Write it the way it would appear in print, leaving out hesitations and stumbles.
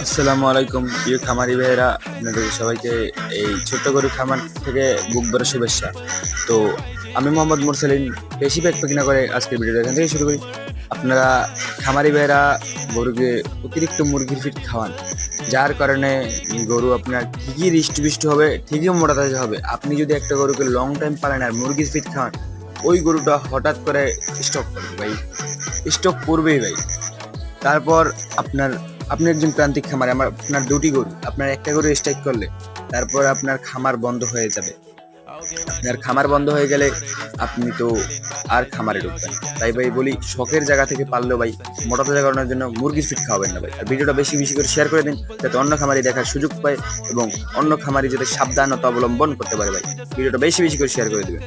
আসসালামু আলাইকুম প্রিয় খামারি ভাইয়েরা, আপনাদের সবাইকে এই ছোট্ট গরু খামার থেকে বুক ভরা শুভেচ্ছা। তো আমি মোহাম্মদ মুরসালিন, বেশি পেট না করে আজকের ভিডিওটা এখান থেকে শুরু করি। আপনারা খামারি ভাইয়েরা গরুকে অতিরিক্ত মুরগির ফিট খাওয়ান, যার কারণে গরু আপনার ঠিকই হৃষ্টপুষ্ট হবে, ঠিকই মোটা তাজা হবে। আপনি যদি একটা গরুকে লং টাইম পালেন আর মুরগির ফিট খাওয়ান, ওই গরুটা হঠাৎ করে স্টক করবে ভাই, স্টক করবেই ভাই। তারপর আপনার আপনি একজন প্রান্তিক খামারে, আপনার দুটি গরু, আপনার একটা গরু স্ট্রাইক করলে তারপর আপনার খামার বন্ধ হয়ে যাবে। আপনার খামার বন্ধ হয়ে গেলে আপনি তো আর খামারে ঢুকবেন না। তাই ভাই বলি, শখের জায়গা থেকে পারলেও ভাই মোটা তাজা করানোর জন্য মুরগির ফিট খাওয়াবেন না ভাই। আর ভিডিওটা বেশি বেশি করে শেয়ার করে দিন, যাতে অন্য খামারি দেখার সুযোগ পায় এবং অন্য খামারি যাতে সাবধানতা অবলম্বন করতে পারে ভাই। ভিডিওটা বেশি বেশি করে শেয়ার করে দিবেন।